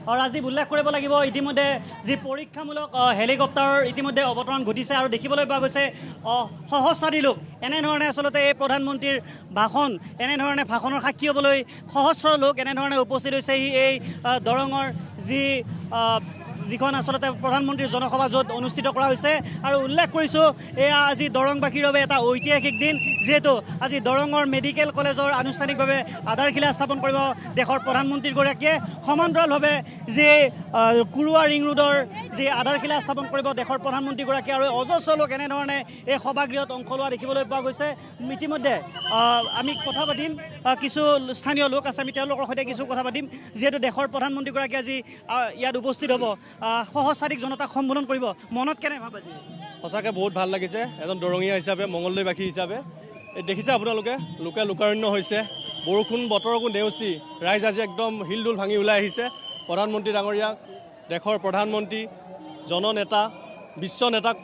ৰাজদীপ উল্লেখ কৰিব লাগিব ইতিমধ্যে যি পৰীক্ষামূলক হেলিকপ্টাৰৰ ইতিমধ্যে অৱতৰণ ঘটিছে আৰু দেখিবলৈ পোৱা গৈছে সহস্ৰাধিক লোক এনেধৰণে আচলতে এই প্ৰধানমন্ত্ৰীৰ ভাষণ এনেধৰণে ভাষণৰ সাক্ষী হ'বলৈ সহস্ৰ লোক এনেধৰণে উপস্থিত হৈছে এই দৰঙৰ যিখন আচলতে প্ৰধানমন্ত্ৰীৰ জনসভা য'ত অনুষ্ঠিত কৰা হৈছে আৰু উল্লেখ কৰিছোঁ এয়া আজি দৰংবাসীৰ বাবে এটা ঐতিহাসিক দিন যিহেতু আজি দৰঙৰ মেডিকেল কলেজৰ আনুষ্ঠানিকভাৱে আধাৰশিলা স্থাপন কৰিব দেশৰ প্ৰধানমন্ত্ৰীগৰাকীয়ে সমান্তৰালভাৱে যি কুৰুৱা ৰিং ৰোডৰ যি আধাৰশিলা স্থাপন কৰিব দেশৰ প্ৰধানমন্ত্ৰীগৰাকীয়ে আৰু অজস্ৰ লোক এনেধৰণে এই সভাগৃহত অংশ লোৱা দেখিবলৈ পোৱা গৈছে ইতিমধ্যে আমি কথা পাতিম কিছু স্থানীয় লোক আছে আমি তেওঁলোকৰ সৈতে কিছু কথা পাতিম যিহেতু দেশৰ প্ৰধানমন্ত্ৰীগৰাকী আজি ইয়াত উপস্থিত হ'ব সহস্ৰাধিক জনতাক সম্বোধন কৰিব মনত কেনে ভাৱ আজি সঁচাকৈ বহুত ভাল লাগিছে এজন দৰঙীয়া হিচাপে মঙলদৈবাসী হিচাপে দেখিছে আপোনালোকে লোকে লোকাৰণ্য হৈছে বৰষুণ বতৰকো নেওচি ৰাইজ আজি একদম হিলডোল ভাঙি ওলাই আহিছে প্ৰধানমন্ত্ৰী ডাঙৰীয়াক দেশৰ প্ৰধানমন্ত্ৰী জননেতা বিশ্ব নেতাক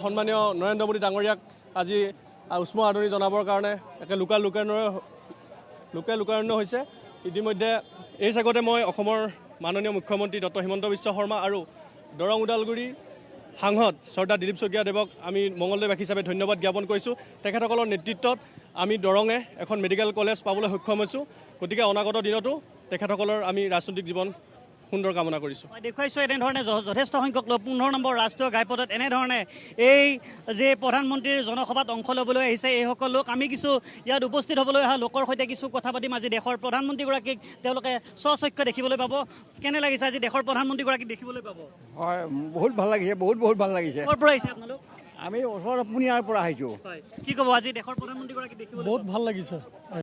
সন্মানীয় নৰেন্দ্ৰ মোদী ডাঙৰীয়াক আজি উষ্ম আদৰণি জনাবৰ কাৰণে একে লোকে লোকাৰণ্য হৈছে ইতিমধ্যে এই চাগতে মই অসমৰ মাননীয় মুখ্যমন্ত্ৰী ডক্টৰ হিমন্ত বিশ্ব শৰ্মা আৰু দৰং ওদালগুৰি সাংসদ শ্ৰদ্ধা দিলীপ শইকীয়াদেৱক আমি মঙলদৈবাসী হিচাপে ধন্যবাদ জ্ঞাপন কৰিছোঁ তেখেতসকলৰ নেতৃত্বত আমি দৰঙে এখন মেডিকেল কলেজ পাবলৈ সক্ষম হৈছোঁ গতিকে অনাগত দিনতো তেখেতসকলৰ আমি ৰাজনৈতিক জীৱন সুন্দৰ কামনা কৰিছোঁ দেখুৱাইছোঁ এনেধৰণে যথেষ্ট সংখ্যক লোক 15 নম্বৰ ৰাষ্ট্ৰীয় ঘাইপথত এনেধৰণে এই যে প্ৰধানমন্ত্ৰীৰ জনসভাত অংশ ল'বলৈ আহিছে এইসকল লোক আমি কিছু ইয়াত উপস্থিত হ'বলৈ অহা লোকৰ সৈতে কিছু কথা পাতিম আজি দেশৰ প্ৰধানমন্ত্ৰীগৰাকীক তেওঁলোকে স্বচক্ষে দেখিবলৈ পাব কেনে লাগিছে আজি দেশৰ প্ৰধানমন্ত্ৰীগৰাকীক দেখিবলৈ পাব হয় বহুত ভাল লাগিছে বহুত ভাল লাগিছে ক'ৰ পৰা আহিছে আপোনালোক আমি ওচৰৰ পুনিয়াৰ পৰা আহিছোঁ হয় কি ক'ব আজি দেশৰ প্ৰধানমন্ত্ৰীগৰাকীক দেখিবলৈ বহুত ভাল লাগিছে